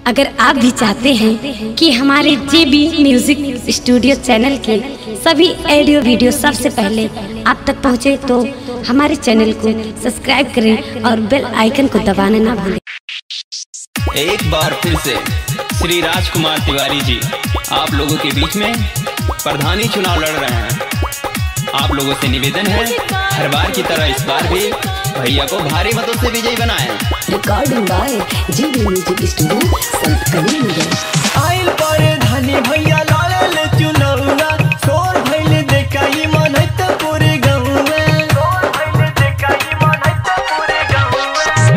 अगर आप भी चाहते हैं कि हमारे JB म्यूजिक स्टूडियो चैनल के सभी ऑडियो वीडियो सबसे पहले आप तक पहुंचे, तो हमारे चैनल को सब्सक्राइब करें और बेल आइकन को दबाना ना भूलें। एक बार फिर से श्री राजकुमार तिवारी जी आप लोगों के बीच में प्रधानी चुनाव लड़ रहे हैं। आप लोगों से निवेदन है, हर बार की तरह इस बार भी भैया को भारी मतों से विजयी बनाएं। Recording by JB music studio Sant Kabir. आइल पर धनी भैया लाल चुनौना सोर भइल देखाई मन है त पूरे गौवा।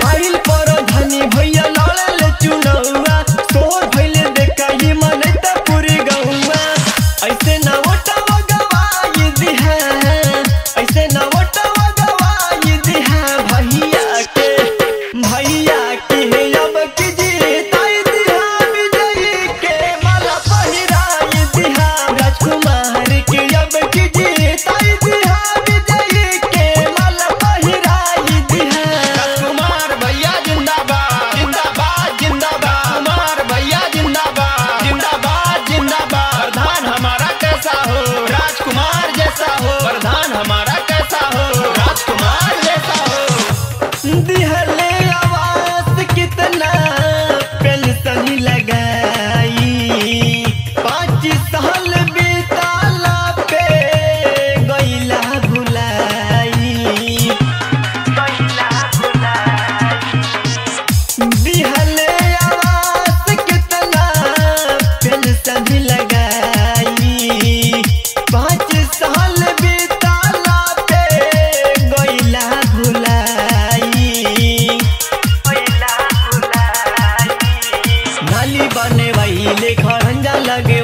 आइल पर धनी भैया लाल चुनौना सोर भइल देखाई मन है त पूरे गौवा। ऐसे ना वोटवा गवाई दिहा, ऐसे ना वोटवा गवाई दिहा भैया के अब की जीताई दिहा विजयी के माला पहिराई दिहा। राजकुमार के अब की जीताई दिहा विजयी के माला पहिराई दिहा। राजकुमार भैया जिंदाबाद जिंदाबाद जिंदाबाद, कुमार भैया जिंदाबाद जिंदाबाद जिंदाबाद। प्रधान हमारा कैसा हो, राजकुमार जैसा हो। प्रधान हमारा कैसा हो, राजकुमार जैसा हो। दिहले आवास कितना पेंशन लगाई, 5 साल बीताला पे गईला भुलाई। दिहले आवास कितना पेंशन लगाई, 5 साल बीताला पे गईला भुलाई। नाली बने वही ले खरंजा लगे